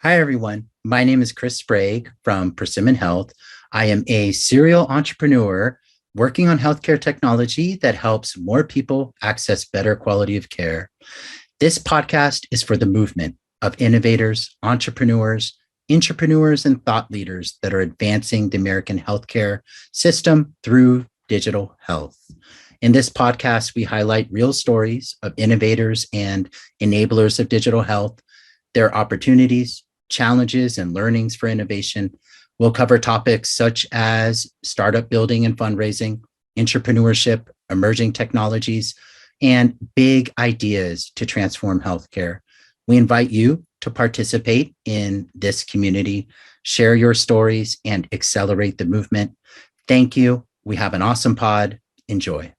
Hi, everyone. My name is Chris Sprague from Persimmon Health. I am a serial entrepreneur working on healthcare technology that helps more people access better quality of care. This podcast is for the movement of innovators, entrepreneurs, intrapreneurs, and thought leaders that are advancing the American healthcare system through digital health. In this podcast, we highlight real stories of innovators and enablers of digital health, their opportunities, challenges, and learnings for innovation. We'll cover topics such as startup building and fundraising, entrepreneurship, emerging technologies, and big ideas to transform healthcare. We invite you to participate in this community, share your stories, and accelerate the movement. Thank you. We have an awesome pod. Enjoy.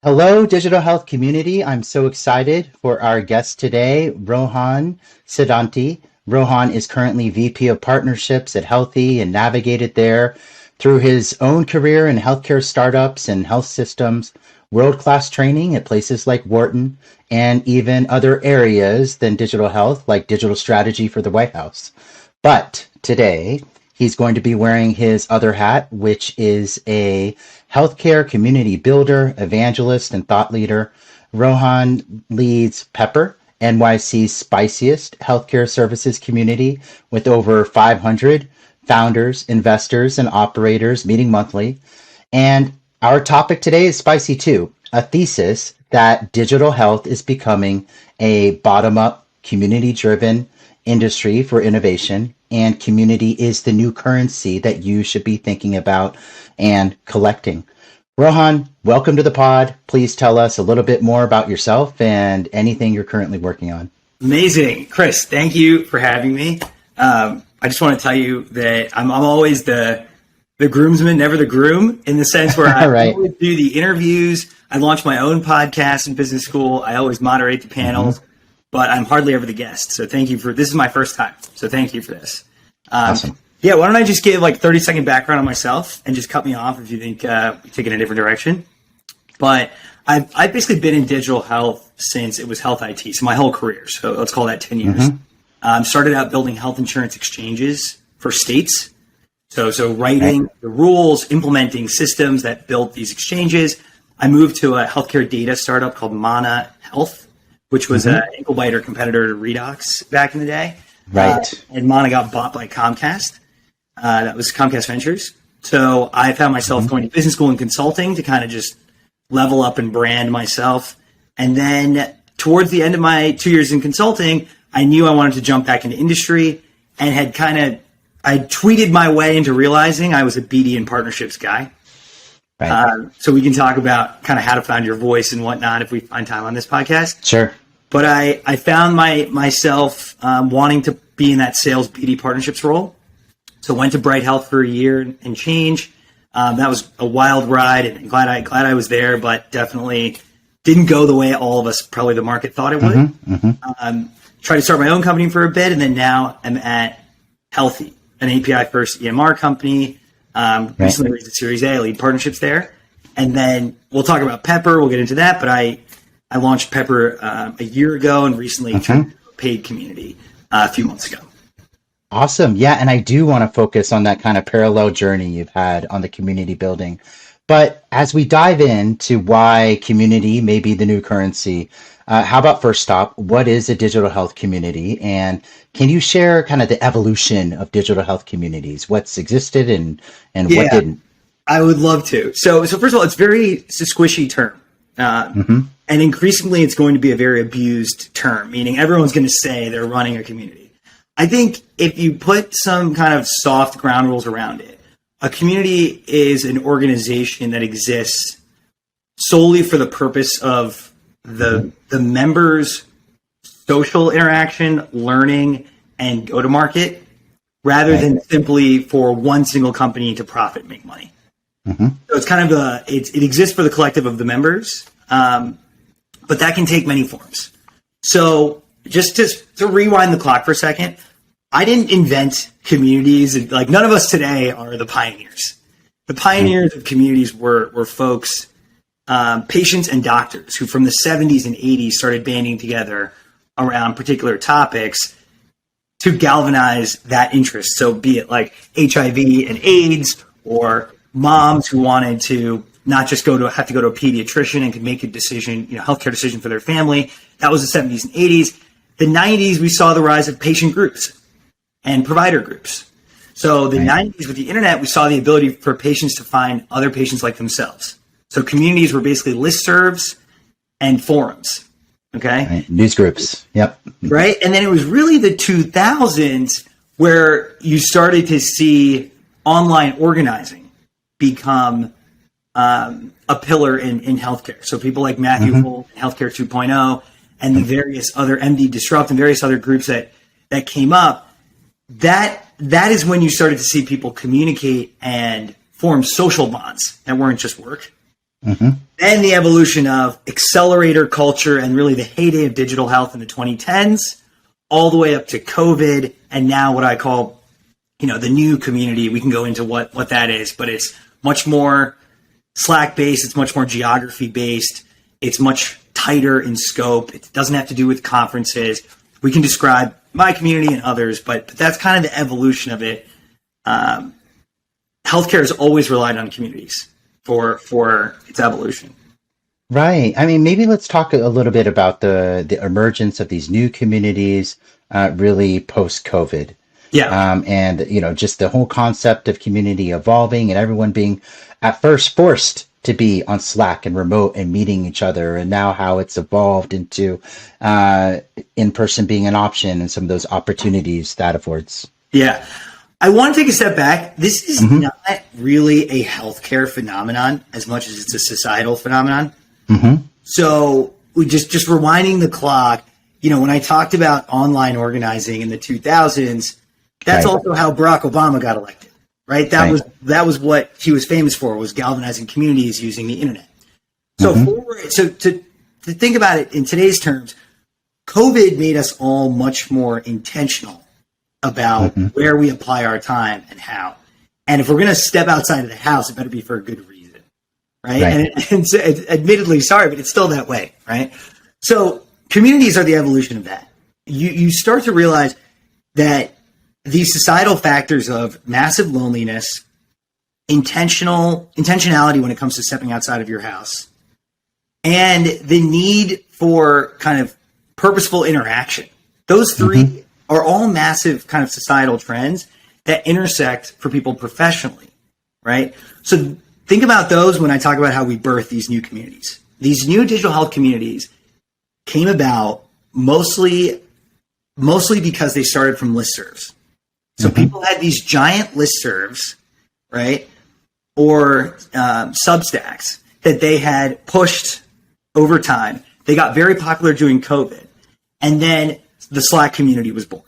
Hello, digital health community. I'm so excited for our guest today, Rohan Siddhanti. Rohan is currently VP of Partnerships at Healthy and navigated there through his own career in healthcare startups and health systems, world-class training at places like Wharton, and even other areas than digital health, like digital strategy for the White House. But today, he's going to be wearing his other hat, which is a healthcare community builder, evangelist, and thought leader. Rohan leads Pepper, NYC's spiciest healthcare services community, with over 500 founders, investors, and operators meeting monthly. And our topic today is spicy too, a thesis that digital health is becoming a bottom-up, community-driven industry for innovation, and community is the new currency that you should be thinking about and collecting. Rohan, welcome to the pod. Please tell us a little bit more about yourself and anything you're currently working on. Amazing. Chris, thank you for having me. I just want to tell you that I'm always the groomsman, never the groom, in the sense where I right. always do the interviews. I launch my own podcast in business school. I always moderate the panels. But I'm hardly ever the guest. So thank you this is my first time. So thank you for this. Awesome. Yeah, why don't I just give like 30-second background on myself and just cut me off if you think we're taking a different direction. But I've basically been in digital health since it was health IT, so my whole career. So let's call that 10 years. Started out building health insurance exchanges for states. So writing the rules, implementing systems that built these exchanges. I moved to a healthcare data startup called Mana Health, which was an ankle biter competitor to Redox back in the day. Right. And Mana got bought by Comcast. That was Comcast Ventures. So I found myself going to business school and consulting to kind of just level up and brand myself. And then towards the end of my 2 years in consulting, I knew I wanted to jump back into industry and I tweeted my way into realizing I was a BD and partnerships guy. Right. So we can talk about kind of how to find your voice and whatnot if we find time on this podcast. Sure. But I found myself wanting to be in that sales BD partnerships role. So went to Bright Health for a year and change. That was a wild ride, and glad I was there, but definitely didn't go the way all of us, probably the market, thought it would. Tried to start my own company for a bit, and then now I'm at Healthy, an API first EMR company. Recently raised a Series A. I lead partnerships there. And then we'll talk about Pepper. We'll get into that. But I launched Pepper a year ago and recently turned to a paid community a few months ago. Awesome. Yeah. And I do want to focus on that kind of parallel journey you've had on the community building. But as we dive into why community may be the new currency, how about first stop? What is a digital health community? And can you share kind of the evolution of digital health communities? What's existed and what didn't? I would love to. So first of all, it's a squishy term. And increasingly, it's going to be a very abused term, meaning everyone's going to say they're running a community. I think if you put some kind of soft ground rules around it, a community is an organization that exists solely for the purpose of the members' social interaction, learning, and go to market, rather than simply for one single company to profit and make money. So it's kind of it exists for the collective of the members, but that can take many forms. So just to rewind the clock for a second, I didn't invent communities. Like, none of us today are the pioneers. The pioneers of communities were folks, patients and doctors who from the 70s and 80s started banding together around particular topics to galvanize that interest. So be it like HIV and AIDS, or moms who wanted to not just have to go to a pediatrician and could make a decision, healthcare decision for their family. That was the 70s and 80s. The 90s, we saw the rise of patient groups and provider groups. So the 90s, with the internet, we saw the ability for patients to find other patients like themselves. So communities were basically listservs and forums. Okay. Right. News groups. Yep. Right. And then it was really the 2000s where you started to see online organizing become a pillar in healthcare. So people like Matthew Holt, Healthcare 2.0, and the various other MD Disrupt and various other groups that came up, that is when you started to see people communicate and form social bonds that weren't just work. Then the evolution of accelerator culture and really the heyday of digital health in the 2010s, all the way up to COVID, and now what I call, the new community. We can go into what that is, but it's much more Slack-based. It's much more geography-based. It's much tighter in scope. It doesn't have to do with conferences. We can describe my community and others, but that's kind of the evolution of it. Healthcare has always relied on communities for its evolution. Right. I mean, maybe let's talk a little bit about the emergence of these new communities, really post-COVID. Yeah. And, just the whole concept of community evolving and everyone being at first forced to be on Slack and remote and meeting each other. And now how it's evolved into in-person being an option and some of those opportunities that affords. Yeah. I want to take a step back. This is not really a healthcare phenomenon as much as it's a societal phenomenon. So we just rewinding the clock, when I talked about online organizing in the 2000s, that's also how Barack Obama got elected, right? That was what he was famous for, was galvanizing communities using the internet. So to think about it in today's terms, COVID made us all much more intentional about where we apply our time and how. And if we're going to step outside of the house, it better be for a good reason, right? And so, admittedly, sorry, but it's still that way, right? So communities are the evolution of that. You start to realize that these societal factors of massive loneliness, intentionality when it comes to stepping outside of your house, and the need for kind of purposeful interaction, those three are all massive kind of societal trends that intersect for people professionally, right? So think about those when I talk about how we birth these new communities. These new digital health communities came about mostly because they started from listservs. So people had these giant listservs, right? Or Substacks that they had pushed over time. They got very popular during COVID. And then the Slack community was born.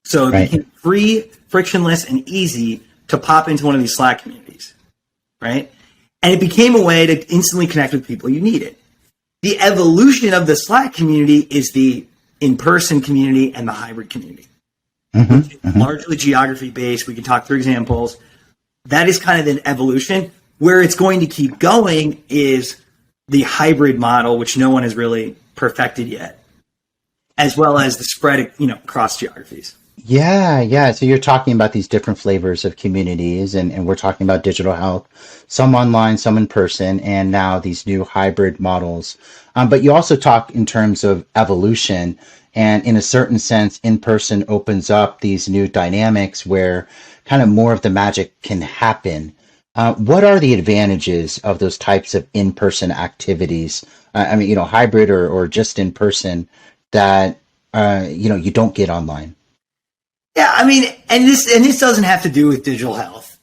So it became free, frictionless, and easy to pop into one of these Slack communities, right? And it became a way to instantly connect with people you needed. The evolution of the Slack community is the in-person community and the hybrid community. Largely geography-based. We can talk through examples. That is kind of an evolution. Where it's going to keep going is the hybrid model, which no one has really perfected yet, as well as the spread, across geographies. Yeah. So you're talking about these different flavors of communities, and we're talking about digital health, some online, some in person, and now these new hybrid models. But you also talk in terms of evolution, and in a certain sense, in person opens up these new dynamics where kind of more of the magic can happen. What are the advantages of those types of in-person activities? Hybrid or just in person that, you don't get online. Yeah, and this doesn't have to do with digital health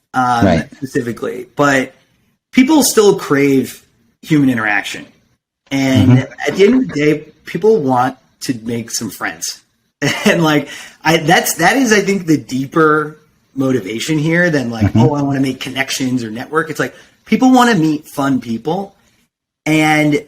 specifically, but people still crave human interaction. And at the end of the day, people want to make some friends. And that is, I think, the deeper motivation here than I want to make connections or network. It's people want to meet fun people. And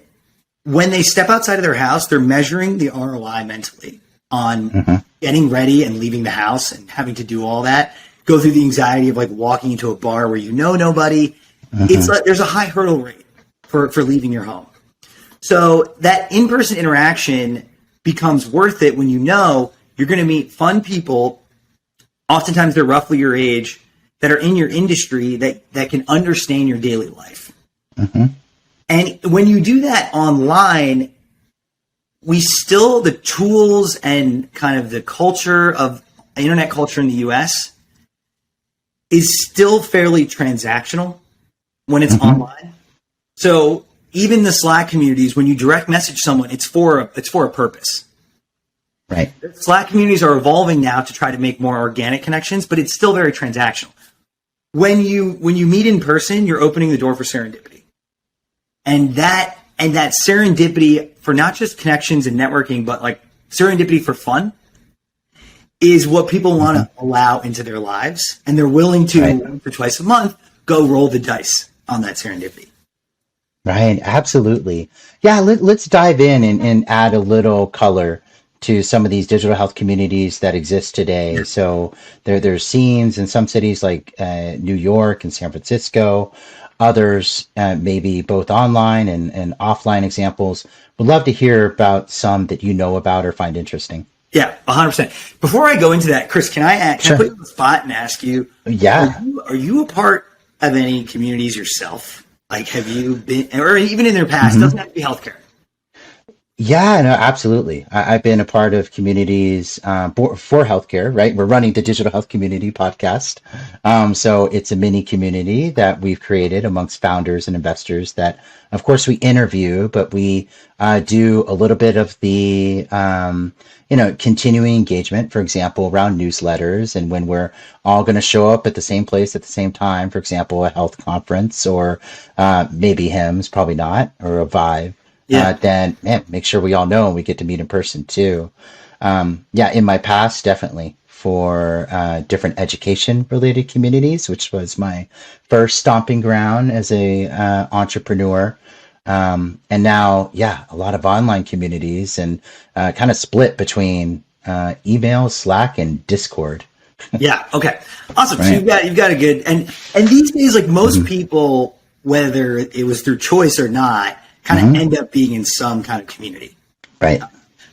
when they step outside of their house, they're measuring the ROI mentally on getting ready and leaving the house and having to do all that, go through the anxiety of walking into a bar where nobody. It's there's a high hurdle rate for leaving your home. So that in-person interaction becomes worth it when you're going to meet fun people. Oftentimes they're roughly your age that are in your industry that can understand your daily life. Mm-hmm. And when you do that online, the tools and kind of the culture of internet culture in the US is still fairly transactional when it's online. So even the Slack communities, when you direct message someone, it's for a purpose. Right. Slack communities are evolving now to try to make more organic connections, but it's still very transactional. When you meet in person, you're opening the door for serendipity. And that serendipity for not just connections and networking, but like serendipity for fun is what people want to allow into their lives. And they're willing to, once or twice a month, go roll the dice on that serendipity. Right. Absolutely. Yeah. Let's dive in and add a little color to some of these digital health communities that exist today. Yeah. So there's scenes in some cities like New York and San Francisco, others maybe both online and offline examples. Would love to hear about some that you know about or find interesting. Yeah, 100%. Before I go into that, Chris, can I put you on the spot and ask you, are you a part of any communities yourself? Like, have you been, or even in their past, doesn't have to be healthcare? Yeah, no, absolutely. I've been a part of communities for healthcare, right? We're running the Digital Health Community podcast. So it's a mini community that we've created amongst founders and investors that, of course, we interview, but we do a little bit of the, continuing engagement, for example, around newsletters and when we're all going to show up at the same place at the same time, for example, a health conference or maybe HIMSS, probably not, or a Vive. Then make sure we all know and we get to meet in person too. In my past, definitely for different education related communities, which was my first stomping ground as a entrepreneur. And now, a lot of online communities and kind of split between email, Slack, and Discord. Yeah. Okay. Awesome. Right. So you've got a good, and these days, like most people, whether it was through choice or not, kind of end up being in some kind of community. Right.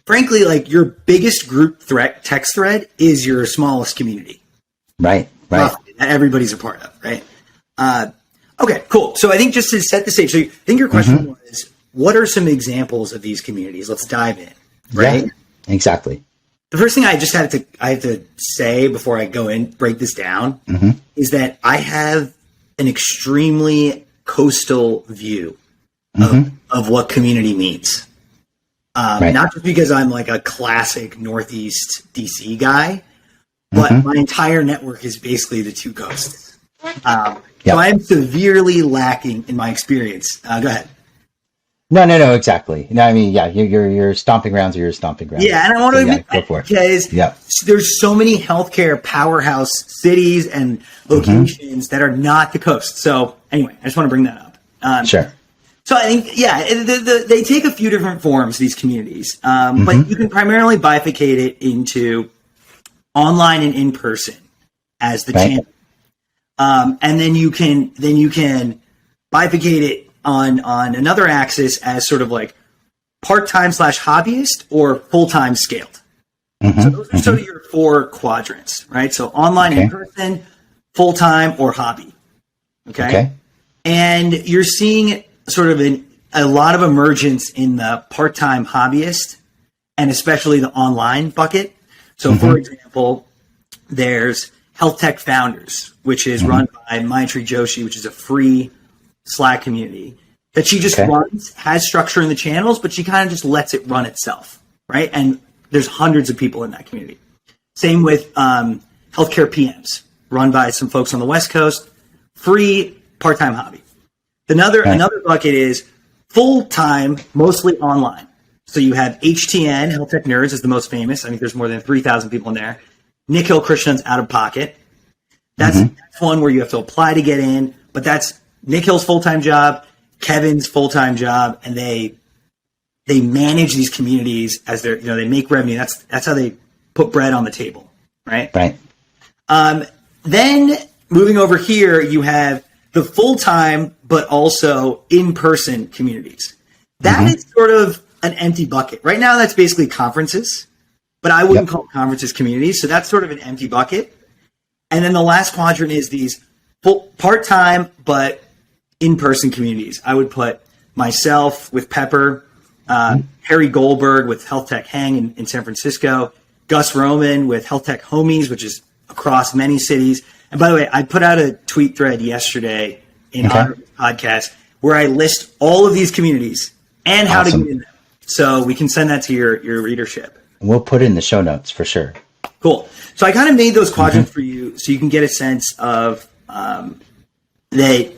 Frankly, like your biggest group text thread is your smallest community. Right. Roughly, that everybody's a part of, right? Okay, cool. So I think just to set the stage, so I think your question was, what are some examples of these communities? Let's dive in, right? Yeah, exactly. The first thing I have to say before I go in, break this down, is that I have an extremely coastal view of what community means. Not just because I'm like a classic Northeast DC guy, but my entire network is basically the two coasts. So I am severely lacking in my experience. Go ahead. No, exactly. No, I mean, your stomping grounds are your stomping grounds. Yeah, and I want to admit go for it. Because there's so many healthcare powerhouse cities and locations that are not the coast. So anyway, I just want to bring that up. Sure. So I think, they take a few different forms, these communities, but you can primarily bifurcate it into online and in person as the channel. And then you can bifurcate it on another axis as sort of like part-time / hobbyist or full-time scaled. So those are sort of your four quadrants, right? So online, in person, full-time, or hobby. Okay. And you're seeing sort of a lot of emergence in the part-time hobbyist and especially the online bucket. So for example, there's Health Tech Founders, which is run by Maitri Joshi, which is a free Slack community that she just runs, has structure in the channels, but she kind of just lets it run itself, right? And there's hundreds of people in that community. Same with Healthcare PMs, run by some folks on the West Coast, free part-time hobby. Another bucket is full-time, mostly online. So you have HTN, Health Tech Nerds is the most famous. I think there's more than 3,000 people in there. Nikhil Krishnan's Out of Pocket. That's one where you have to apply to get in, but that's Nikhil's full-time job, Kevin's full-time job, and they manage these communities as they make revenue. That's how they put bread on the table, right? Right. Then moving over here, you have the full-time but also in-person communities. That is sort of an empty bucket. Right now, that's basically conferences. but I wouldn't call conferences communities. So that's sort of an empty bucket. And then the last quadrant is these part-time but in-person communities. I would put myself with Pepper, Harry Goldberg with Health Tech Hang in San Francisco, Gus Roman with Health Tech Homies, which is across many cities. And by the way, I put out a tweet thread yesterday in our podcast where I list all of these communities and how to get in them. So we can send that to your readership. We'll put it in the show notes for sure. Cool. So I kind of made those quadrants for you so you can get a sense of that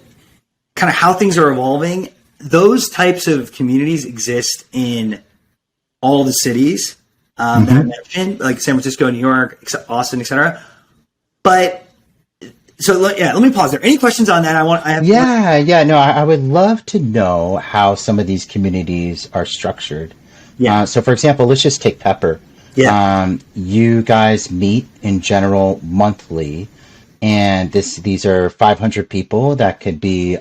kind of how things are evolving. Those types of communities exist in all the cities that I mentioned, like San Francisco, New York, Austin, etc. But so let me pause there. Any questions on that? I would love to know how some of these communities are structured. So for example, let's just take Pepper. You guys meet in general monthly, and these are 500 people that could be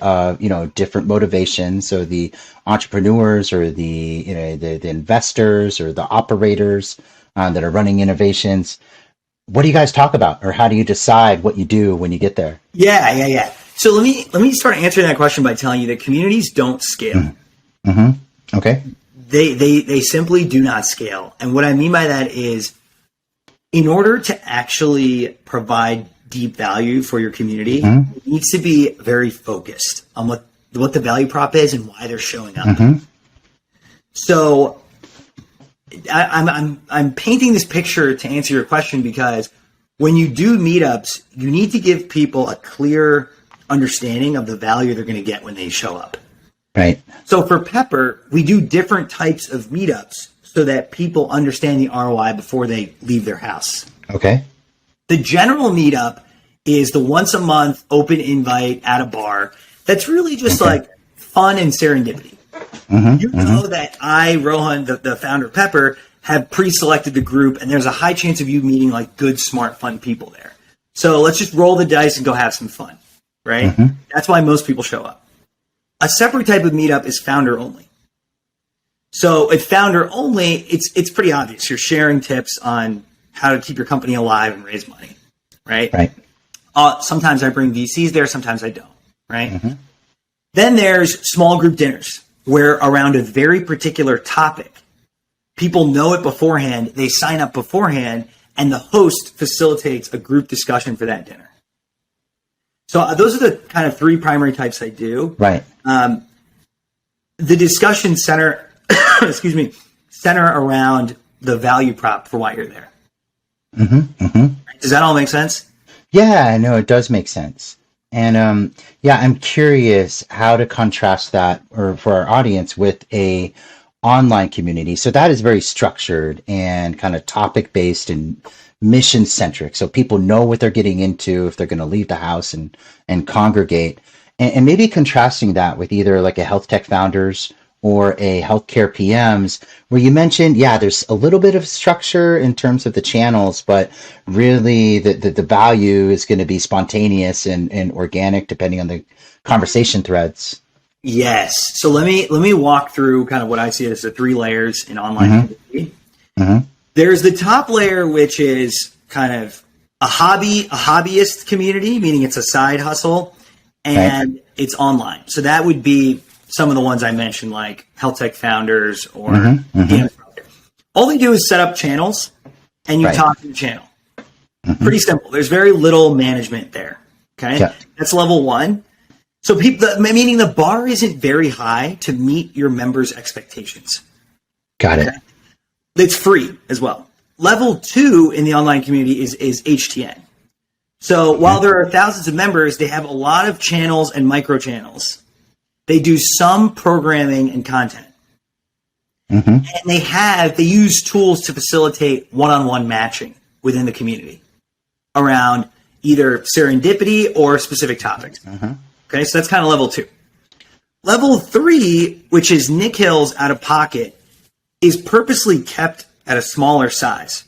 different motivations. So the entrepreneurs or the investors or the operators that are running innovations. What do you guys talk about, or how do you decide what you do when you get there? Yeah. So let me start answering that question by telling you that communities don't scale. Okay. They simply do not scale. And what I mean by that is, in order to actually provide deep value for your community, it needs to be very focused on what the value prop is and why they're showing up. So I'm painting this picture to answer your question, because when you do meetups, you need to give people a clear understanding of the value they're going to get when they show up. Right. So for Pepper, we do different types of meetups so that people understand the ROI before they leave their house. Okay. The general meetup is the once a month open invite at a bar. That's really just like fun and serendipity. You know that I, Rohan, the founder of Pepper, have pre-selected the group, and there's a high chance of you meeting like good, smart, fun people there. So let's just roll the dice and go have some fun, right? That's why most people show up. A separate type of meetup is founder only. So at founder only, it's pretty obvious. You're sharing tips on how to keep your company alive and raise money, right? Right. Sometimes I bring VCs there, sometimes I don't, right? Then there's small group dinners, where around a very particular topic, people know it beforehand, they sign up beforehand, and the host facilitates a group discussion for that dinner. So those are the kind of three primary types I do. Right. The discussion center around the value prop for why you're there. Does that all make sense? Yeah, no, it does make sense. And I'm curious how to contrast that, or for our audience, with a online community. So that is very structured and kind of topic based and mission centric. So people know what they're getting into if they're going to leave the house and congregate. And maybe contrasting that with either like a health tech founders or a healthcare PMs, where you mentioned, there's a little bit of structure in terms of the channels, but really the value is going to be spontaneous and organic depending on the conversation threads. Yes. So let me walk through kind of what I see as the three layers in online community. There's the top layer, which is kind of a hobbyist community, meaning it's a side hustle, and it's online. So that would be some of the ones I mentioned, like health tech founders or all they do is set up channels and you talk to the channel. Pretty simple. There's very little management there. Okay. That's level one. So meaning the bar isn't very high to meet your members' expectations. Got it. It's free as well. Level two in the online community is HTN. So while there are thousands of members, they have a lot of channels and micro channels. They do some programming and content. And they use tools to facilitate one-on-one matching within the community around either serendipity or specific topics. Okay, so that's kind of level two. Level three, which is Nick Hill's out of pocket, is purposely kept at a smaller size.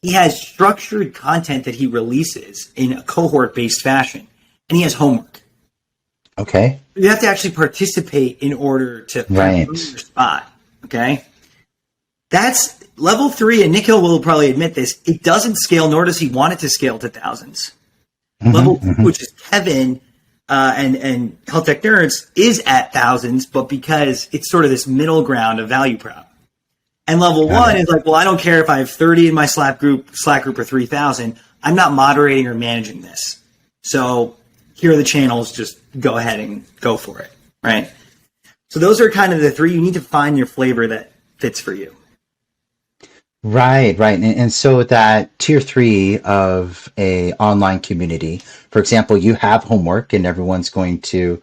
He has structured content that he releases in a cohort-based fashion, and he has homework. Okay. You have to actually participate in order to earn your spot. Okay. That's level 3, and Nick Hill will probably admit this. It doesn't scale, nor does he want it to scale to thousands. Level 2, which is Kevin and Health Tech Nerds, is at thousands, but because it's sort of this middle ground of value prop. And level 1 is like, well, I don't care if I have 30 in my Slack group or 3,000. I'm not moderating or managing this. So here are the channels. Just go ahead and go for it, right? So those are kind of the 3. You need to find your flavor that fits for you. Right. And so that tier 3 of a online community, for example, you have homework and everyone's going to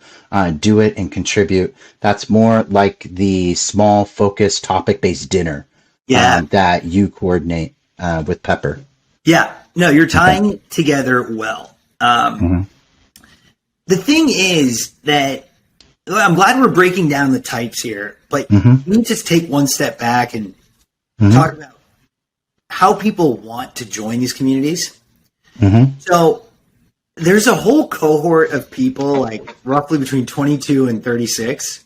do it and contribute. That's more like the small focused topic-based dinner that you coordinate with Pepper. Yeah. No, you're tying together well. The thing is that I'm glad we're breaking down the types here, but we need to take one step back and talk about how people want to join these communities. So there's a whole cohort of people, like roughly between 22 and 36,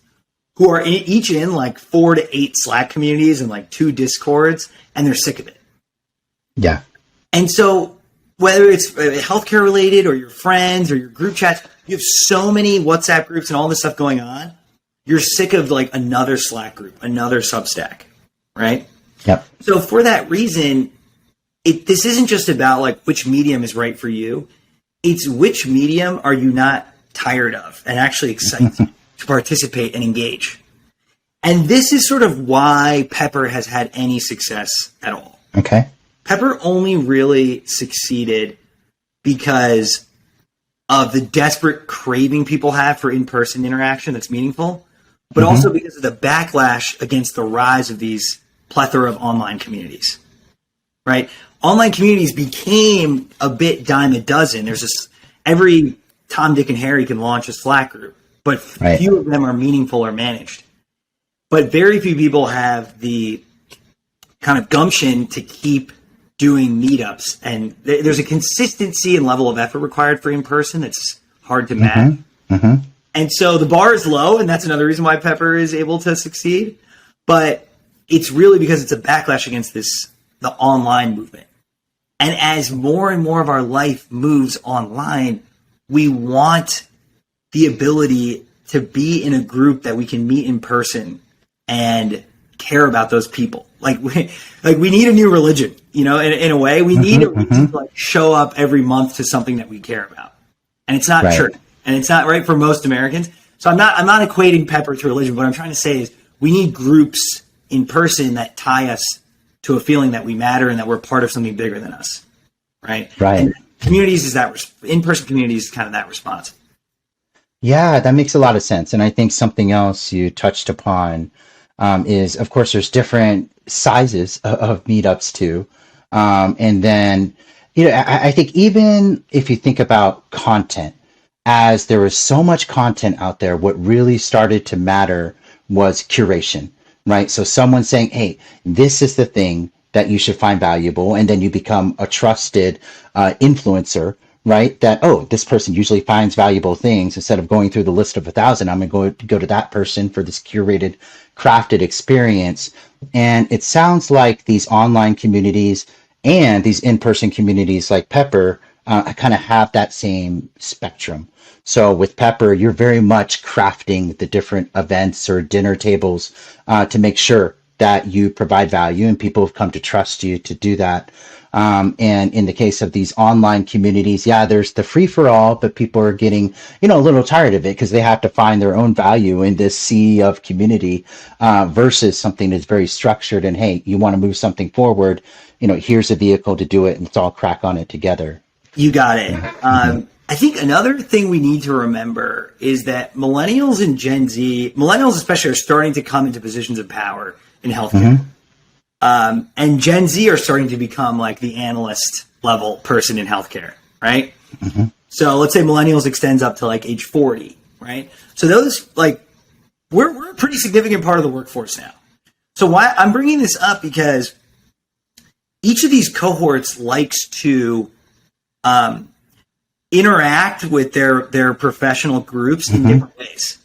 who are each in like 4 to 8 Slack communities and like 2 Discords, and they're sick of it. Yeah. And so whether it's healthcare related or your friends or your group chats, you have so many WhatsApp groups and all this stuff going on. You're sick of like another Slack group, another Substack, right? Yep. So for that reason, this isn't just about like which medium is right for you. It's which medium are you not tired of and actually excited to participate and engage. And this is sort of why Pepper has had any success at all. Okay. Pepper only really succeeded because of the desperate craving people have for in-person interaction that's meaningful, but also because of the backlash against the rise of these plethora of online communities, right? Online communities became a bit dime a dozen. There's this, every Tom, Dick, and Harry can launch a Slack group, but few of them are meaningful or managed. But very few people have the kind of gumption to keep doing meetups. And there's a consistency and level of effort required for in-person that's hard to match. And so the bar is low, and that's another reason why Pepper is able to succeed. But it's really because it's a backlash against the online movement. And as more and more of our life moves online, we want the ability to be in a group that we can meet in person and care about those people. Like we need a new religion, in a way. We need a reason to like show up every month to something that we care about. And it's not church, and it's not right for most Americans. So I'm not equating Pepper to religion. What I'm trying to say is we need groups in person that tie us to a feeling that we matter and that we're part of something bigger than us. Right. And communities is that in-person communities is kind of that response. Yeah, that makes a lot of sense. And I think something else you touched upon is, of course, there's different sizes of meetups too. And then, I think even if you think about content, as there was so much content out there, what really started to matter was curation, right? So someone saying, hey, this is the thing that you should find valuable. And then you become a trusted influencer, right? That, this person usually finds valuable things. Instead of going through the list of 1,000, I'm going to go to that person for this curated, crafted experience. And it sounds like these online communities and these in-person communities like Pepper kind of have that same spectrum. So with Pepper, you're very much crafting the different events or dinner tables to make sure that you provide value, and people have come to trust you to do that. And in the case of these online communities, there's the free for all, but people are getting, a little tired of it because they have to find their own value in this sea of community versus something that's very structured. And hey, you want to move something forward, here's a vehicle to do it, and let's all crack on it together. You got it. I think another thing we need to remember is that millennials and Gen Z, millennials especially, are starting to come into positions of power in healthcare. And Gen Z are starting to become like the analyst level person in healthcare, right? So let's say millennials extends up to like age 40, right? So those, like, we're a pretty significant part of the workforce now. So why I'm bringing this up, because each of these cohorts likes to interact with their professional groups in different ways.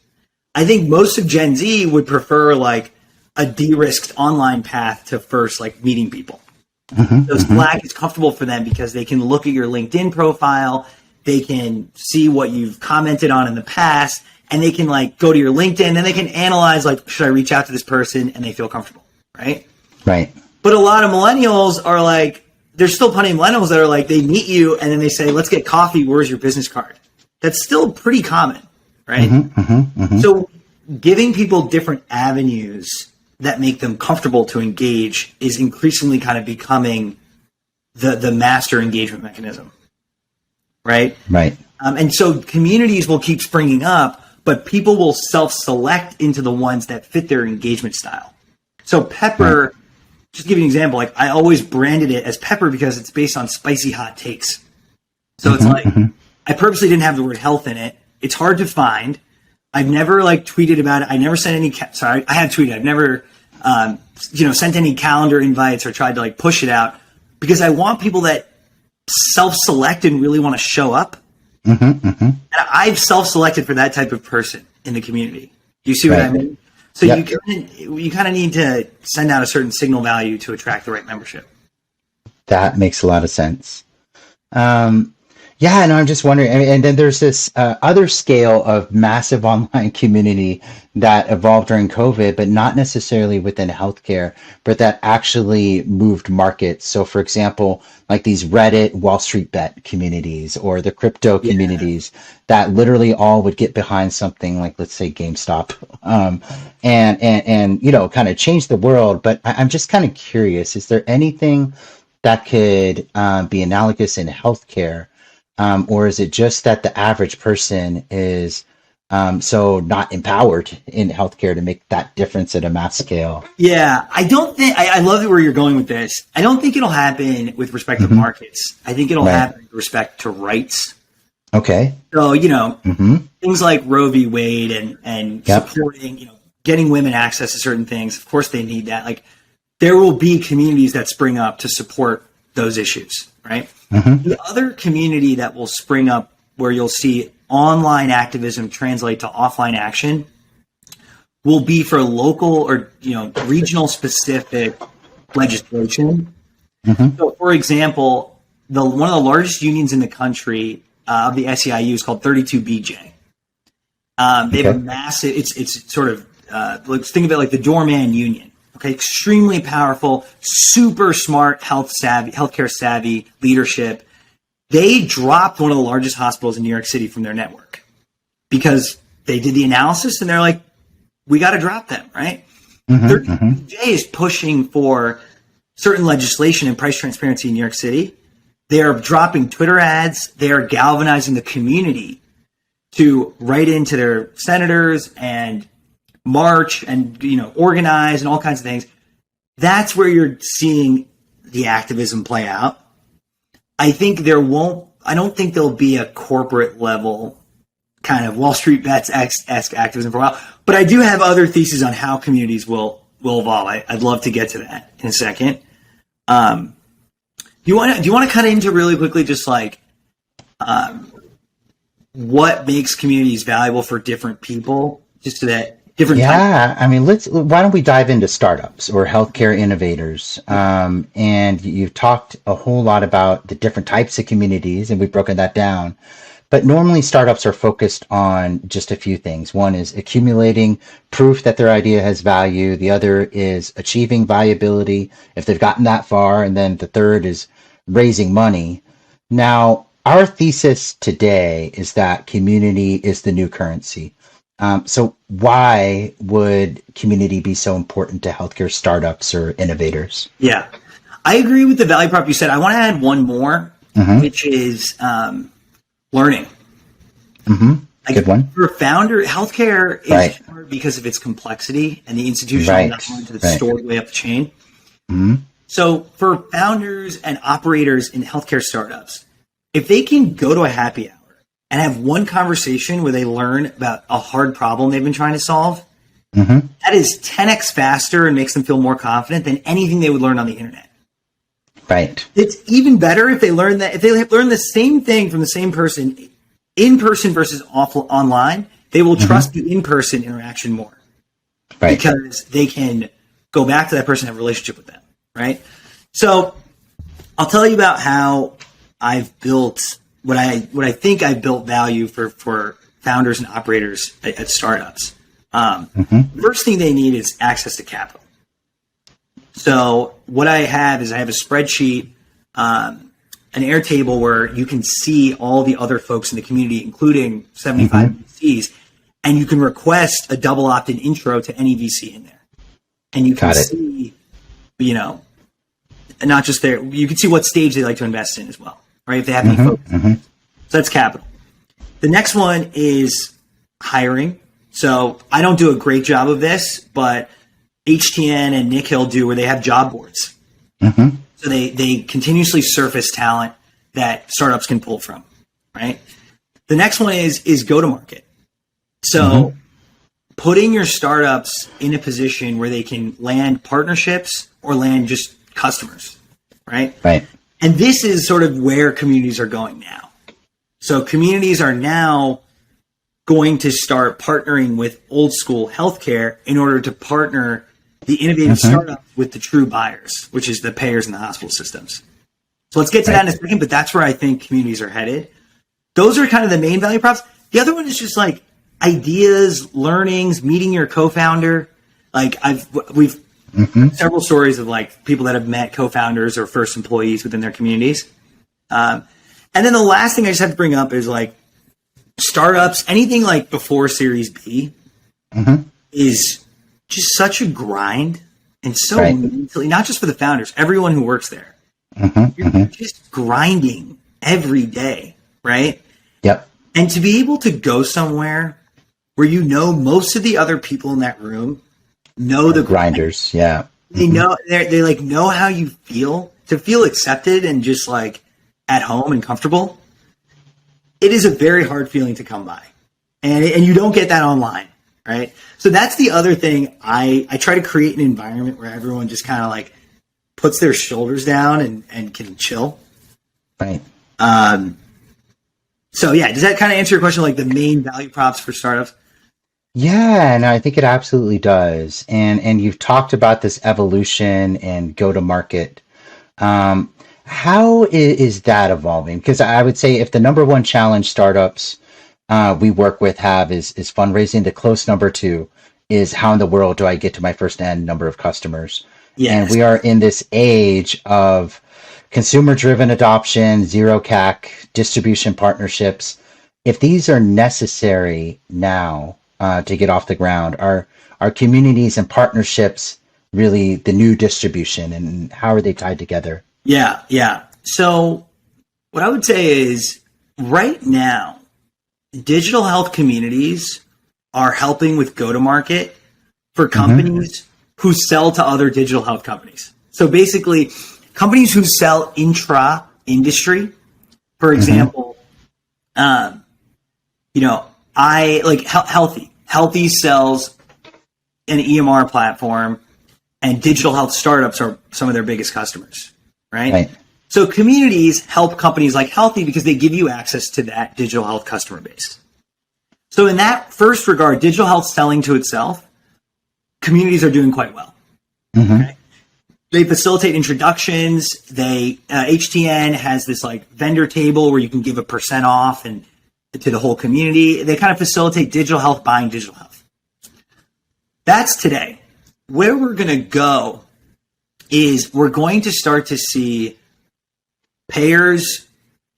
I think most of Gen Z would prefer like a de-risked online path to first like meeting people. Mm-hmm, So Slack is comfortable for them because they can look at your LinkedIn profile, they can see what you've commented on in the past, and they can like go to your LinkedIn and they can analyze like, should I reach out to this person? And they feel comfortable, right? Right. But a lot of millennials are like, there's still plenty of millennials that are like, they meet you and then they say, let's get coffee. Where's your business card? That's still pretty common, right? Mm-hmm, mm-hmm, mm-hmm. So giving people different avenues that make them comfortable to engage is increasingly kind of becoming the master engagement mechanism, right? Right. And so communities will keep springing up, but people will self-select into the ones that fit their engagement style. So Pepper, right. Just to give you an example, like I always branded it as Pepper because it's based on spicy hot takes. So it's like, I purposely didn't have the word health in it. It's hard to find. I've never like tweeted about it. I never sent any, sorry, I have tweeted. I've never, sent any calendar invites or tried to like push it out because I want people that self-select and really want to show up. And I've self-selected for that type of person in the community. Do you see what I mean? So you kind of need to send out a certain signal value to attract the right membership. That makes a lot of sense. I'm just wondering, and then there's this other scale of massive online community that evolved during COVID, but not necessarily within healthcare, but that actually moved markets. So for example, like these Reddit Wall Street Bet communities or the crypto communities that literally all would get behind something like, let's say, GameStop, and kind of change the world. But I'm just kind of curious, is there anything that could be analogous in healthcare? Or is it just that the average person is so not empowered in healthcare to make that difference at a mass scale? Yeah, I don't think, I love where you're going with this. I don't think it'll happen with respect to markets. I think it'll happen with respect to rights. Okay. So, things like Roe v. Wade and supporting, getting women access to certain things. Of course they need that. Like there will be communities that spring up to support those issues, right? The other community that will spring up where you'll see online activism translate to offline action will be for local or regional specific legislation. So, for example, one of the largest unions in the country of the SEIU is called 32BJ. They have a massive. It's sort of let's think of it like the doorman union. Okay, extremely powerful, super smart, healthcare savvy leadership. They dropped one of the largest hospitals in New York City from their network because they did the analysis and they're like, we got to drop them, right? 32BJ is pushing for certain legislation and price transparency in New York City. They are dropping Twitter ads. They are galvanizing the community to write into their senators and march and organize and all kinds of things. That's where you're seeing the activism play out. I don't think there'll be a corporate level kind of Wall Street Bets-esque activism for a while, but I do have other theses on how communities will evolve. I'd love to get to that in a second. Do you want to cut into really quickly just like what makes communities valuable for different people, just so that different types? I mean, why don't we dive into startups or healthcare innovators? And you've talked a whole lot about the different types of communities, and we've broken that down. But normally startups are focused on just a few things. One is accumulating proof that their idea has value. The other is achieving viability if they've gotten that far. And then the third is raising money. Now, our thesis today is that community is the new currency. So why would community be so important to healthcare startups or innovators? Yeah, I agree with the value prop you said. I want to add one more, which is learning. Good one. For a founder, healthcare is hard because of its complexity and the institutional knowledge that's stored way up the chain. So for founders and operators in healthcare startups, if they can go to a happy hour and have one conversation where they learn about a hard problem they've been trying to solve, that is 10x faster and makes them feel more confident than anything they would learn on the internet. Right. It's even better if they learn the same thing from the same person in person versus online. They will trust the in-person interaction more because they can go back to that person and have a relationship with them, right? So I'll tell you about how I've built what I think I've built value for founders and operators at startups. First thing they need is access to capital. So what I have is I have a spreadsheet, an Airtable where you can see all the other folks in the community, including 75 VCs, and you can request a double opt-in intro to any VC in there. And you can see, not just there, you can see what stage they like to invest in as well, right? If they have any folks. So that's capital. The next one is hiring. So I don't do a great job of this, but HTN and Nick Hill do, where they have job boards. So they continuously surface talent that startups can pull from, right? The next one is go to market. So putting your startups in a position where they can land partnerships or land just customers, right? Right. And this is sort of where communities are going now. So communities are now going to start partnering with old school healthcare in order to partner the innovative startups with the true buyers, which is the payers and the hospital systems. So let's get to that in a second, but that's where I think communities are headed. Those are kind of the main value props. The other one is just like ideas, learnings, meeting your co-founder. Like we've several stories of like people that have met co-founders or first employees within their communities. And then the last thing I just have to bring up is like startups, anything like before Series B is just such a grind and so mentally, not just for the founders, everyone who works there. You're just grinding every day, right? Yep. And to be able to go somewhere where most of the other people in that room know the grinders, yeah. They know they like know how you feel, to feel accepted and just like at home and comfortable. It is a very hard feeling to come by, and you don't get that online, right? So that's the other thing. I try to create an environment where everyone just kind of like puts their shoulders down and can chill. Right. So yeah, does that kind of answer your question? Like the main value props for startups? Yeah, no, I think it absolutely does. And you've talked about this evolution and go to market. How is that evolving? Because I would say if the number one challenge startups we work with have is fundraising, the close number two is how in the world do I get to my first N number of customers? Yes. And we are in this age of consumer-driven adoption, zero CAC, distribution partnerships. If these are necessary now to get off the ground, are communities and partnerships really the new distribution, and how are they tied together? Yeah. So what I would say is right now, digital health communities are helping with go-to-market for companies who sell to other digital health companies. So basically, companies who sell intra-industry, for example, I like Healthy. Healthy sells an EMR platform, and digital health startups are some of their biggest customers, right? So communities help companies like Healthy because they give you access to that digital health customer base. So in that first regard, digital health selling to itself, communities are doing quite well. Okay? They facilitate introductions. HTN has this like vendor table where you can give a % off and to the whole community. They kind of facilitate digital health buying digital health. That's today. Where we're going to go is we're going to start to see payers,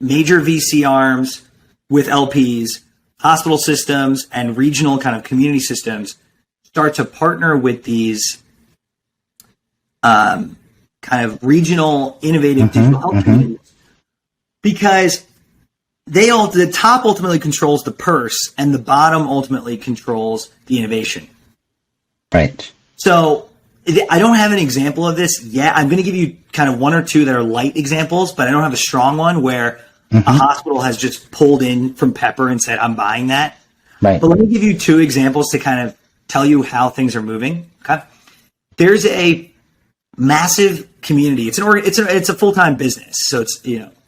major VC arms with LPs, hospital systems, and regional kind of community systems start to partner with these kind of regional innovative digital health communities, because the top ultimately controls the purse and the bottom ultimately controls the innovation. Right. So I don't have an example of this yet. I'm going to give you kind of one or two that are light examples, but I don't have a strong one where a hospital has just pulled in from Pepper and said, I'm buying that. Right. But let me give you two examples to kind of tell you how things are moving. Okay. There's a massive community. It's a full-time business. So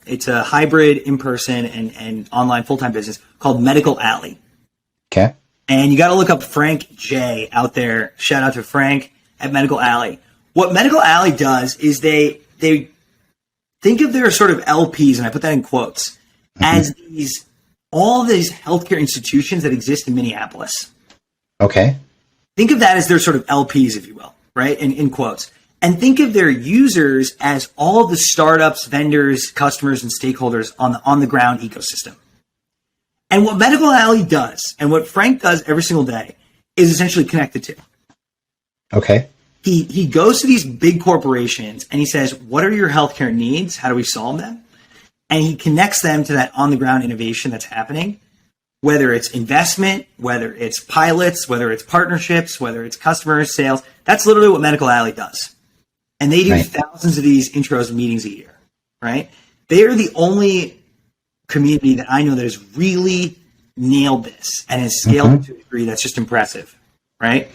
it's a hybrid in-person and online full-time business called Medical Alley. Okay. And you got to look up Frank J out there. Shout out to Frank. at Medical Alley. What Medical Alley does is they think of their sort of LPs, and I put that in quotes, as all these healthcare institutions that exist in Minneapolis. Okay. Think of that as their sort of LPs, if you will, right? In quotes. And think of their users as all of the startups, vendors, customers, and stakeholders on the ground ecosystem. And what Medical Alley does, and what Frank does every single day, is essentially connect the two. Okay. He goes to these big corporations and he says, what are your healthcare needs? How do we solve them? And he connects them to that on-the-ground innovation that's happening, whether it's investment, whether it's pilots, whether it's partnerships, whether it's customers, sales. That's literally what Medical Alley does. And they do thousands of these intros and meetings a year, right? They are the only community that I know that has really nailed this and has scaled to a degree that's just impressive, right?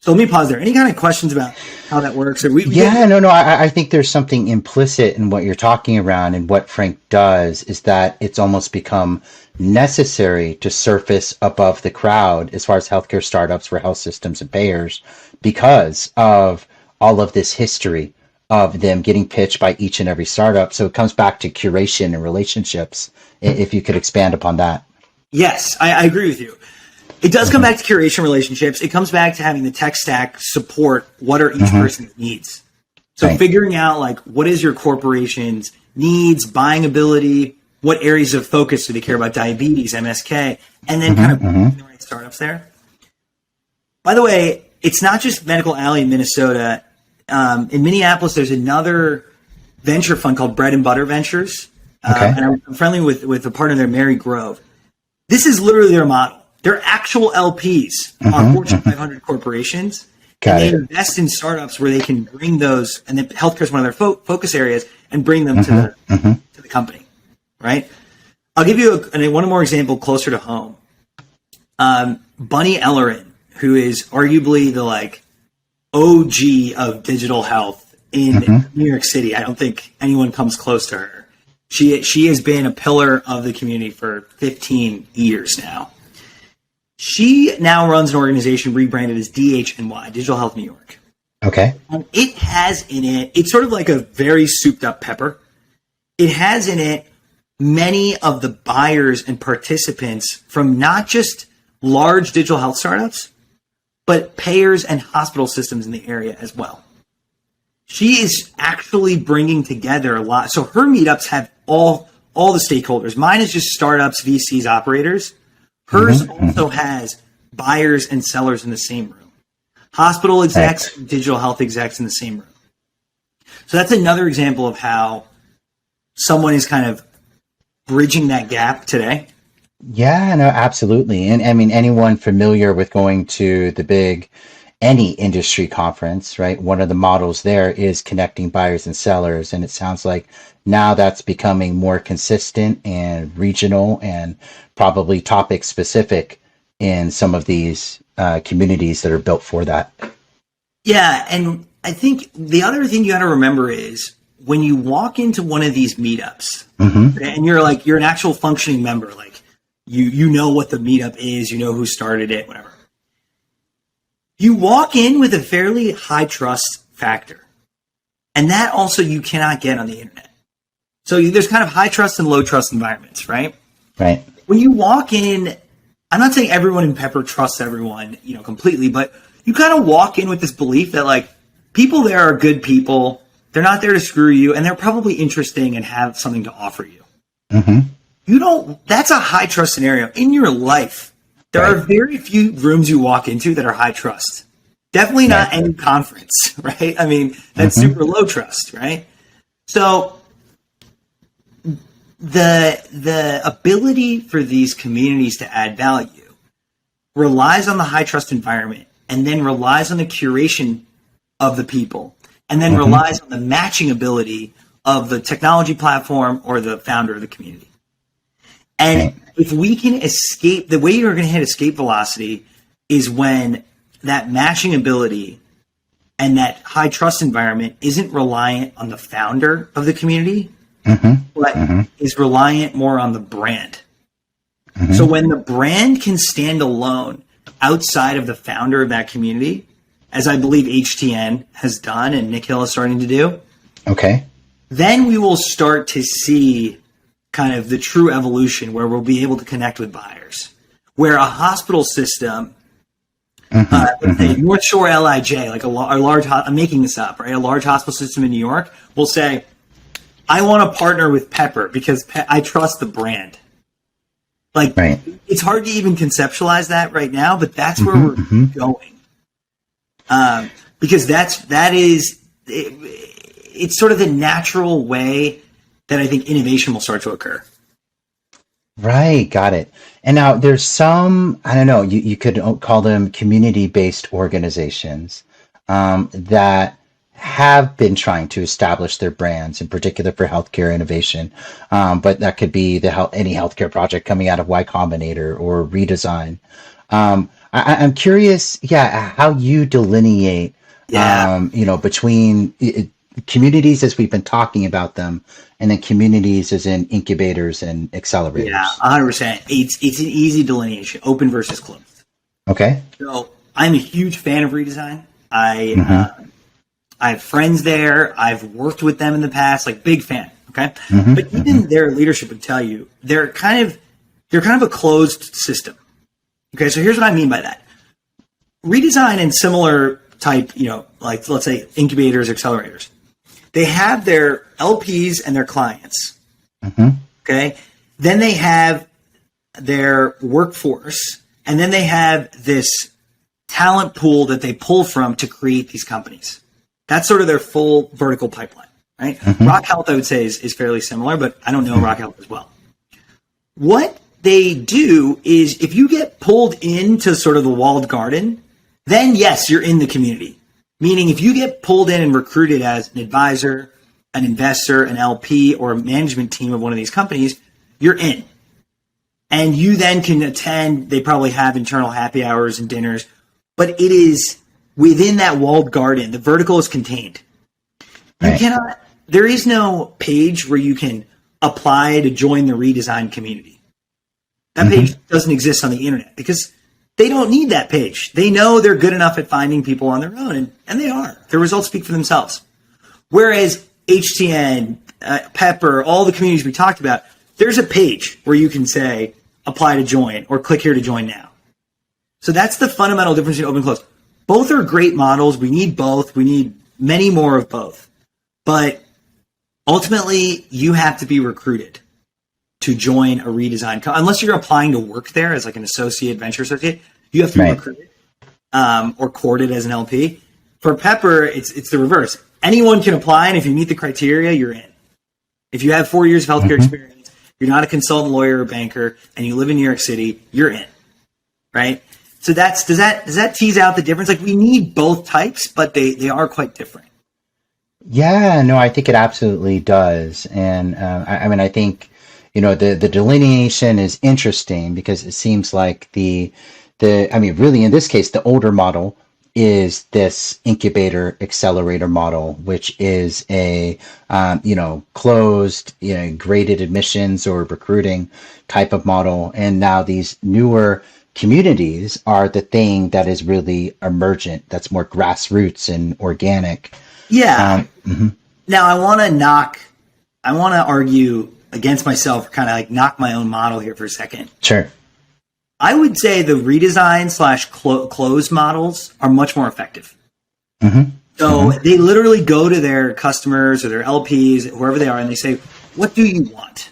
So let me pause there. Any kind of questions about how that works? I think there's something implicit in what you're talking around, and what Frank does is that it's almost become necessary to surface above the crowd as far as healthcare startups for health systems and payers, because of all of this history of them getting pitched by each and every startup. So it comes back to curation and relationships, if you could expand upon that. Yes, I agree with you. It does come back to curation relationships. It comes back to having the tech stack support what are each person's needs. So figuring out like what is your corporation's needs, buying ability, what areas of focus do they care about, diabetes, MSK, and then kind of putting the right startups there. By the way, it's not just Medical Alley in Minnesota. In Minneapolis, there's another venture fund called Bread and Butter Ventures. And I'm friendly with a partner there, Mary Grove. This is literally their model. They're actual LPs on Fortune 500 corporations. And they invest in startups where they can bring those, and then healthcare is one of their focus areas, and bring them to the company, right? I'll give you one more example closer to home. Bunny Ellerin, who is arguably the OG of digital health in New York City. I don't think anyone comes close to her. She has been a pillar of the community for 15 years now. She now runs an organization rebranded as DHNY, Digital Health New York. Okay. And it has in it, it's sort of like a very souped up pepper. It has in it many of the buyers and participants from not just large digital health startups, but payers and hospital systems in the area as well. She is actually bringing together a lot. So her meetups have all the stakeholders. Mine is just startups, VCs, operators. Hers also has buyers and sellers in the same room. Hospital execs, digital health execs in the same room. So that's another example of how someone is kind of bridging that gap today. Yeah, no, absolutely. And I mean, anyone familiar with going to any industry conference, right? One of the models there is connecting buyers and sellers. And it sounds like now that's becoming more consistent and regional and probably topic specific in some of these communities that are built for that. Yeah. And I think the other thing you got to remember is when you walk into one of these meetups and you're an actual functioning member, like you know what the meetup is, you know who started it, whatever. You walk in with a fairly high trust factor. And that also you cannot get on the internet. So there's kind of high trust and low trust environments, right? Right. When you walk in, I'm not saying everyone in Pepper trusts everyone, completely, but you kind of walk in with this belief that people there are good people. They're not there to screw you, and they're probably interesting and have something to offer you. That's a high trust scenario in your life. There are very few rooms you walk into that are high trust. Definitely not any conference, right? I mean, that's super low trust, right? So the ability for these communities to add value relies on the high trust environment, and then relies on the curation of the people, and then relies on the matching ability of the technology platform or the founder of the community. And if we can escape, the way you're going to hit escape velocity is when that matching ability and that high trust environment isn't reliant on the founder of the community, but is reliant more on the brand. So when the brand can stand alone outside of the founder of that community, as I believe HTN has done and Nick Hill is starting to do, Okay. then we will start to see kind of the true evolution where we'll be able to connect with buyers. Where a hospital system, let's say North Shore LIJ, like a large, I'm making this up, right? A large hospital system in New York will say, I want to partner with Pepper because I trust the brand. Like, Right. It's hard to even conceptualize that right now, but that's where we're going. Because it's sort of the natural way that I think innovation will start to occur. Right, got it. And now there's some, I don't know, you could call them community-based organizations that have been trying to establish their brands, in particular for healthcare innovation. But that could be any healthcare project coming out of Y Combinator or redesign. I'm curious, how you delineate, between communities as we've been talking about them, and then communities as in incubators and accelerators. Yeah, 100%. It's an easy delineation, open versus closed. Okay. So I'm a huge fan of redesign. I have friends there. I've worked with them in the past, like big fan. Okay. But even their leadership would tell you they're kind of a closed system. Okay. So here's what I mean by that. Redesign and similar type, like let's say incubators, accelerators, they have their LPs and their clients. Okay. Then they have their workforce, and then they have this talent pool that they pull from to create these companies. That's sort of their full vertical pipeline, right? Rock Health, I would say, is fairly similar, but I don't know Rock Health as well. What they do is if you get pulled into sort of the walled garden, then yes, you're in the community. Meaning if you get pulled in and recruited as an advisor, an investor, an LP, or a management team of one of these companies, you're in. And you then can attend, they probably have internal happy hours and dinners, but it is within that walled garden. The vertical is contained. There is no page where you can apply to join the redesign community. That page doesn't exist on the internet because they don't need that page. They know they're good enough at finding people on their own, and they are. Their results speak for themselves. Whereas HTN, Pepper, all the communities we talked about, there's a page where you can say, apply to join or click here to join now. So that's the fundamental difference between open and closed. Both are great models. We need both. We need many more of both. But ultimately, you have to be recruited to join a redesign. Unless you're applying to work there as like an associate, venture associate, you have to be recruited or courted as an LP. For Pepper, it's the reverse. Anyone can apply, and if you meet the criteria, you're in. If you have 4 years of healthcare experience, you're not a consultant, lawyer, or banker, and you live in New York City, you're in, right? So does that tease out the difference? Like we need both types, but they are quite different. Yeah, no, I think it absolutely does. And I think, the delineation is interesting because it seems like really in this case, the older model is this incubator accelerator model, which is a, closed, graded admissions or recruiting type of model. And now these newer communities are the thing that is really emergent, that's more grassroots and organic. Yeah. Now I want to argue against myself, kind of like knock my own model here for a second. Sure. I would say the redesign / close models are much more effective. So they literally go to their customers or their LPs, wherever they are, and they say, what do you want?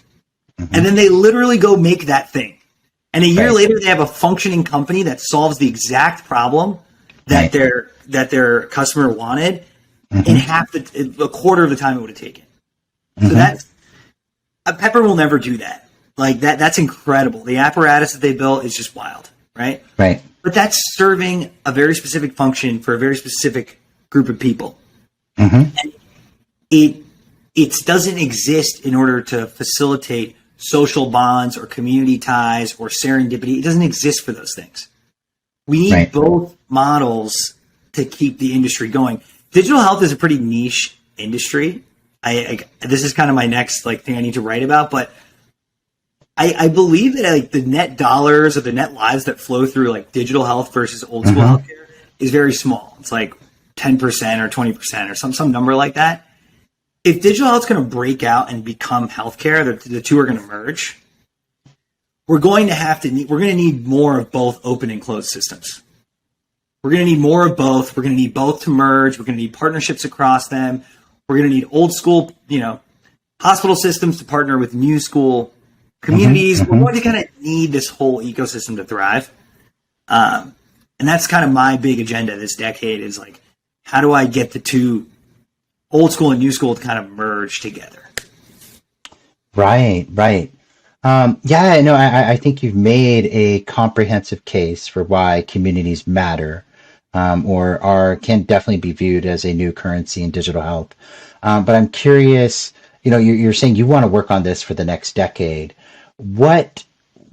And then they literally go make that thing. And a year later, they have a functioning company that solves the exact problem that their customer wanted in a quarter of the time it would have taken. So that's Pepper will never do that. Like that's incredible. The apparatus that they built is just wild, right? Right. But that's serving a very specific function for a very specific group of people. And it doesn't exist in order to facilitate social bonds or community ties or serendipity. It doesn't exist for those things. We need both models to keep the industry going. Digital health is a pretty niche industry. This is kind of my next thing I need to write about, but I believe that the net dollars or the net lives that flow through digital health versus old school healthcare is very small. It's like 10% or 20% or some number like that. If digital health is going to break out and become healthcare, the two are going to merge. We're going to need more of both open and closed systems. We're going to need more of both. We're going to need both to merge. We're going to need partnerships across them. We're going to need old school, hospital systems to partner with new school communities. We're going to kind of need this whole ecosystem to thrive. And that's kind of my big agenda this decade is like, how do I get the two, old school and new school, to kind of merge together? Right. Yeah, no, I think you've made a comprehensive case for why communities matter, can definitely be viewed as a new currency in digital health. But I'm curious, you're saying you want to work on this for the next decade. What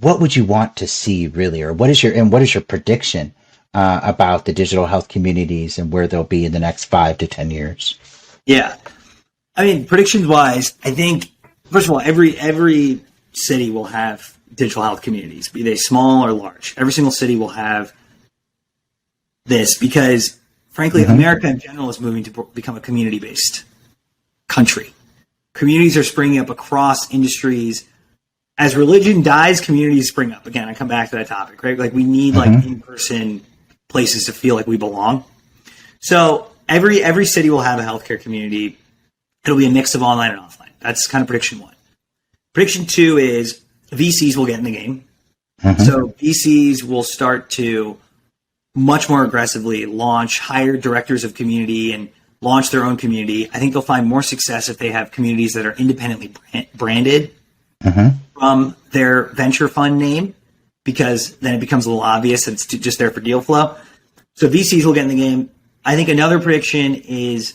would you want to see really, or what is your prediction about the digital health communities and where they'll be in the next 5 to 10 years? Yeah, I mean, predictions wise, I think first of all, every city will have digital health communities, be they small or large. Every single city will have this because, frankly, America in general is moving to become a community-based country. Communities are springing up across industries. As religion dies, communities spring up. Again, I come back to that topic, right? Like we need like in-person places to feel like we belong. So every city will have a healthcare community. It'll be a mix of online and offline. That's kind of prediction one. Prediction two is VCs will get in the game. So VCs will start to much more aggressively hire directors of community and launch their own community. I think they'll find more success if they have communities that are independently branded from their venture fund name, because then it becomes a little obvious that it's just there for deal flow. So VCs will get in the game. I think another prediction is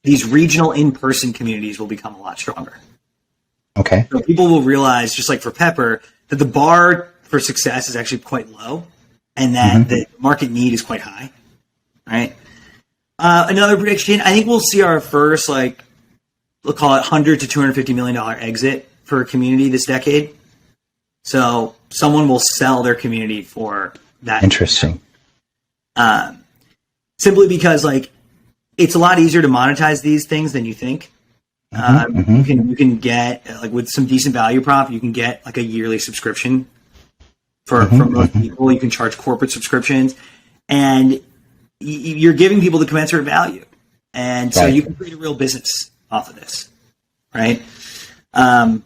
these regional in-person communities will become a lot stronger. Okay. So people will realize, just like for Pepper, that the bar for success is actually quite low and that the market need is quite high, right? Another prediction, I think we'll see our first, we'll call it $100 to $250 million exit for a community this decade. So someone will sell their community for that. Interesting. Simply because, it's a lot easier to monetize these things than you think. You can get, with some decent value prop, you can get a yearly subscription for most people. You can charge corporate subscriptions, and you're giving people the commensurate value. And so you can create a real business off of this, right? And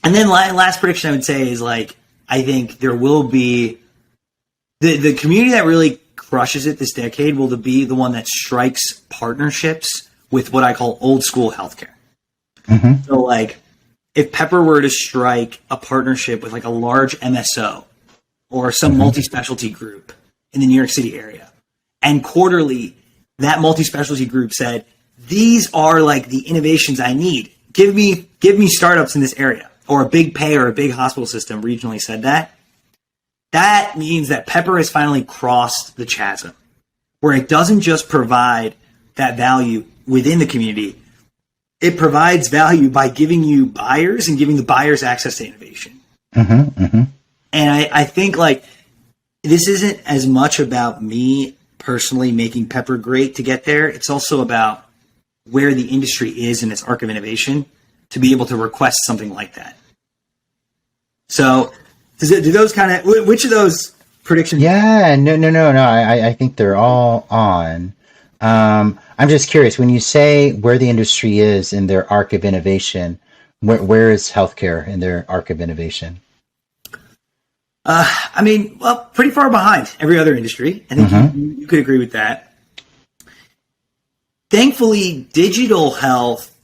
then last prediction I would say is I think there will be the community that really crushes it this decade will be the one that strikes partnerships with what I call old school healthcare. So if Pepper were to strike a partnership with a large MSO or some multi-specialty group in the New York City area, and quarterly that multi-specialty group said, these are the innovations I need. Give me startups in this area, or a big payer or a big hospital system regionally said that. That means that Pepper has finally crossed the chasm where it doesn't just provide that value within the community. It provides value by giving you buyers and giving the buyers access to innovation. And I think this isn't as much about me personally making Pepper great to get there. It's also about where the industry is in its arc of innovation to be able to request something like that. So do those kind of, which of those predictions? Yeah, no. I think they're all on. I'm just curious, when you say where the industry is in their arc of innovation, where is healthcare in their arc of innovation? Pretty far behind every other industry. I think you could agree with that. Thankfully, digital health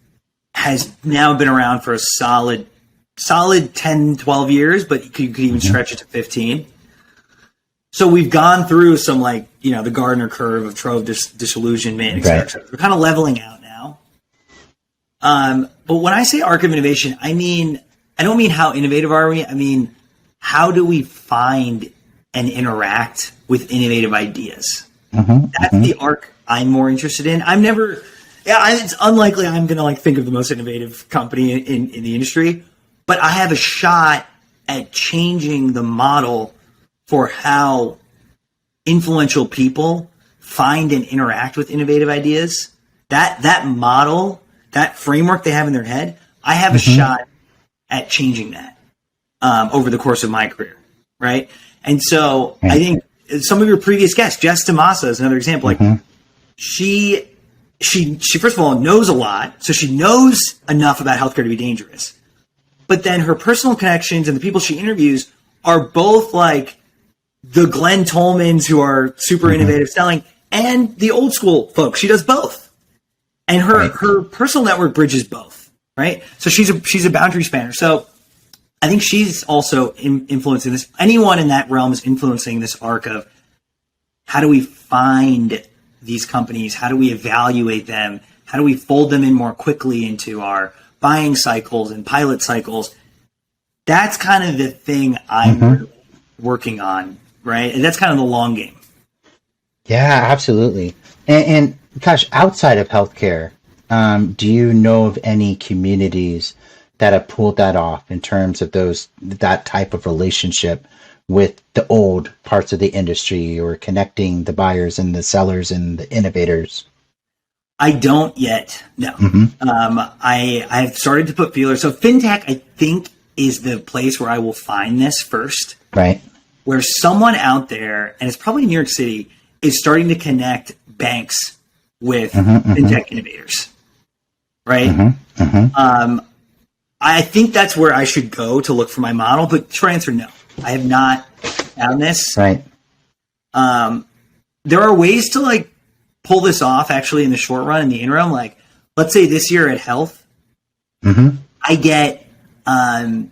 has now been around for a solid 10, 12 years, but you could even stretch it to 15. So we've gone through some the Gardner curve of Trove disillusionment, et cetera, et cetera. We're kind of leveling out now. But when I say arc of innovation, I don't mean how innovative are we? I mean, how do we find and interact with innovative ideas? That's the arc I'm more interested in. It's unlikely I'm going to think of the most innovative company in the industry, but I have a shot at changing the model for how influential people find and interact with innovative ideas, that model, that framework they have in their head, I have a shot at changing that over the course of my career, right? And so I think some of your previous guests, Jess DeMassa is another example. Like she first of all knows a lot, so she knows enough about healthcare to be dangerous. But then her personal connections and the people she interviews are both like the Glenn Tolmans who are super innovative selling and the old school folks. She does both. And her personal network bridges both, right? So she's a boundary spanner. So I think she's also influencing this. Anyone in that realm is influencing this arc of how do we find these companies? How do we evaluate them? How do we fold them in more quickly into our buying cycles and pilot cycles? That's kind of the thing I'm really working on, right? And that's kind of the long game. Yeah, absolutely. And gosh, outside of healthcare, do you know of any communities that have pulled that off in terms of that type of relationship with the old parts of the industry, or connecting the buyers and the sellers and the innovators? I don't yet. No. I've started to put feelers. So fintech, I think, is the place where I will find this first. Right. Where someone out there, and it's probably New York City, is starting to connect banks with fintech innovators. Right. I think that's where I should go to look for my model. But short answer, no. I have not found this. Right. There are ways to like pull this off actually in the short run, in the interim. Like, let's say this year at Health, I get 5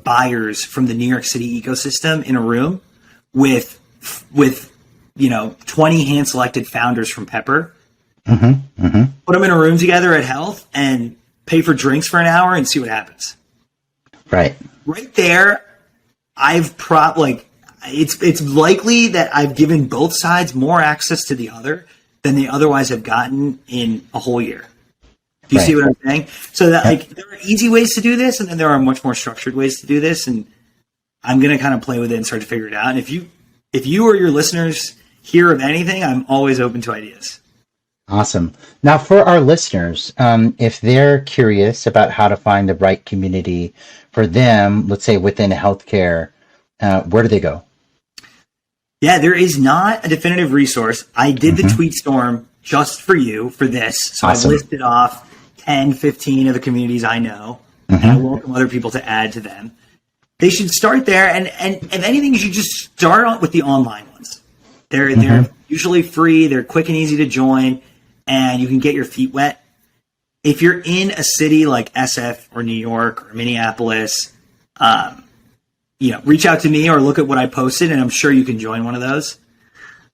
buyers from the New York City ecosystem in a room with 20 hand selected founders from Pepper. Put them in a room together at Health and pay for drinks for an hour and see what happens. Right there, it's likely that I've given both sides more access to the other than they otherwise have gotten in a whole year. Do you see what I'm saying? So that there are easy ways to do this, and then there are much more structured ways to do this. And I'm going to kind of play with it and start to figure it out. And if you or your listeners hear of anything, I'm always open to ideas. Awesome. Now, for our listeners, if they're curious about how to find the right community for them, let's say within healthcare, where do they go? Yeah, there is not a definitive resource. I did the tweet storm just for you for this. So I've listed off 10, 15 of the communities I know, and I welcome other people to add to them. They should start there. And if anything, you should just start with the online ones. They're usually free. They're quick and easy to join, and you can get your feet wet. If you're in a city like SF or New York or Minneapolis, reach out to me or look at what I posted, and I'm sure you can join one of those.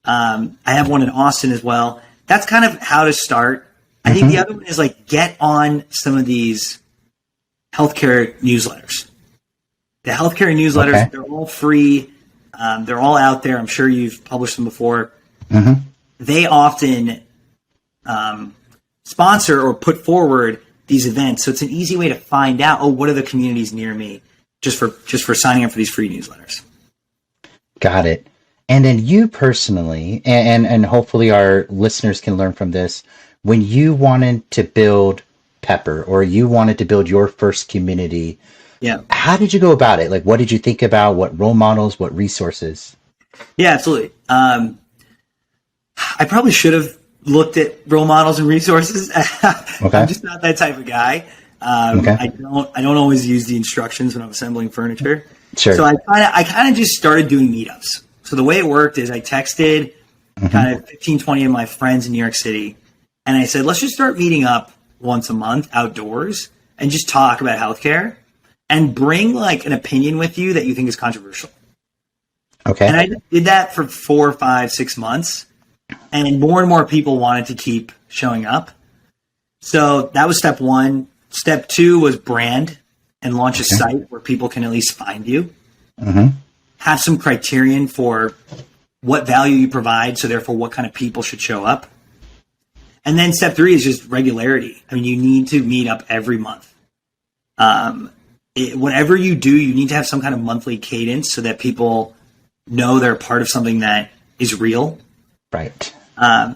I have one in Austin as well. That's kind of how to start. I think the other one is like get on some of these healthcare newsletters. The healthcare newsletters, they're all free. They're all out there. I'm sure you've published them before. They often sponsor or put forward these events. So it's an easy way to find out, what are the communities near me just for signing up for these free newsletters. Got it. And then you personally, and hopefully our listeners can learn from this, when you wanted to build Pepper, or you wanted to build your first community, how did you go about it? Like, what did you think about? What role models, what resources? Yeah, absolutely. I probably should have looked at role models and resources. I'm just not that type of guy. I don't always use the instructions when I'm assembling furniture. Sure. So I kind of just started doing meetups. So the way it worked is I texted kind of 15, 20 of my friends in New York City, and I said, let's just start meeting up once a month outdoors and just talk about healthcare and bring like an opinion with you that you think is controversial. Okay. And I did that for 4, 5, 6 months, and more people wanted to keep showing up. So that was step 1. Step 2 was brand and launch a site where people can at least find you. Have some criterion for what value you provide, so therefore what kind of people should show up. And then step 3 is just regularity. I mean, you need to meet up every month. Whatever you do, you need to have some kind of monthly cadence so that people know they're part of something that is real. Right. And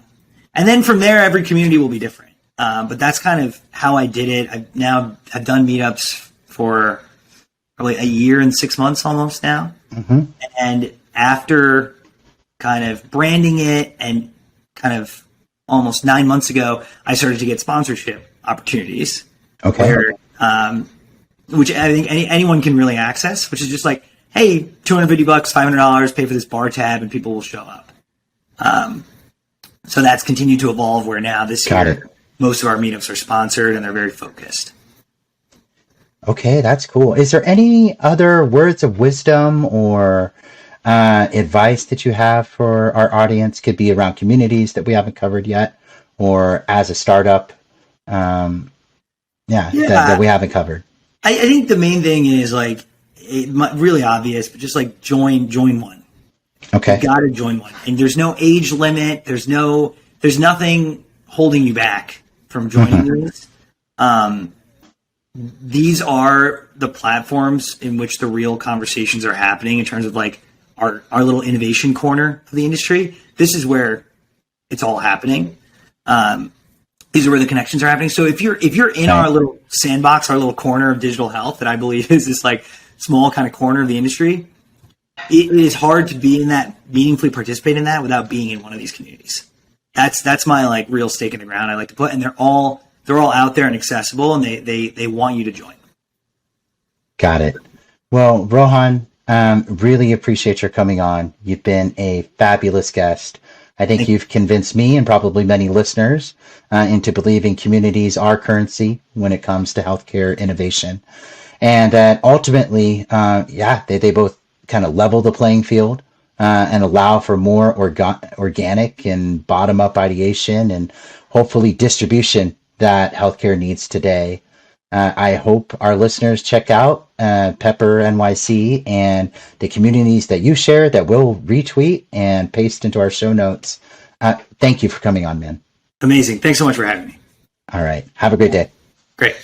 then from there, every community will be different. But that's kind of how I did it. I've done meetups for probably a year and 6 months almost now. Mm-hmm. And after kind of branding it and kind of almost 9 months ago, I started to get sponsorship opportunities. Okay. Where, which I think anyone can really access, which is just like, hey, $250, $500, pay for this bar tab, and people will show up. So that's continued to evolve where now this year, most of our meetups are sponsored and they're very focused. Okay, that's cool. Is there any other words of wisdom or advice that you have for our audience? Could be around communities that we haven't covered yet, or as a startup, that we haven't covered. I think the main thing is like really obvious, but just like join one. Okay. You got to join one, and there's no age limit. There's nothing holding you back from joining these. These are the platforms in which the real conversations are happening in terms of like our little innovation corner of the industry. This is where it's all happening. These are where the connections are happening. So if you're in our little sandbox, our little corner of digital health that I believe is this like small kind of corner of the industry, it is hard to be in that, meaningfully participate in that without being in one of these communities. That's my like real stake in the ground I like to put, and they're all out there and accessible, and they want you to join. Got it. Well, Rohan, really appreciate your coming on. You've been a fabulous guest. I think you've convinced me and probably many listeners into believing communities are currency when it comes to healthcare innovation. And that ultimately, they both kind of level the playing field and allow for more organic and bottom-up ideation and hopefully distribution that healthcare needs today. I hope our listeners check out Pepper NYC and the communities that you share that we'll retweet and paste into our show notes. Thank you for coming on, man. Amazing. Thanks so much for having me. All right. Have a great day. Great.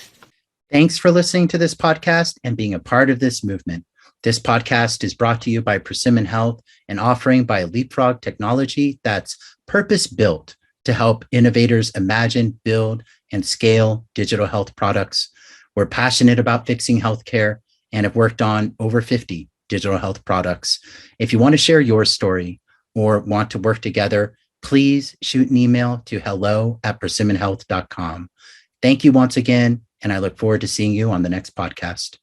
Thanks for listening to this podcast and being a part of this movement. This podcast is brought to you by Persimmon Health, an offering by Leapfrog Technology that's purpose-built to help innovators imagine, build, and scale digital health products. We're passionate about fixing healthcare and have worked on over 50 digital health products. If you want to share your story or want to work together, please shoot an email to hello@persimmonhealth.com. Thank you once again, and I look forward to seeing you on the next podcast.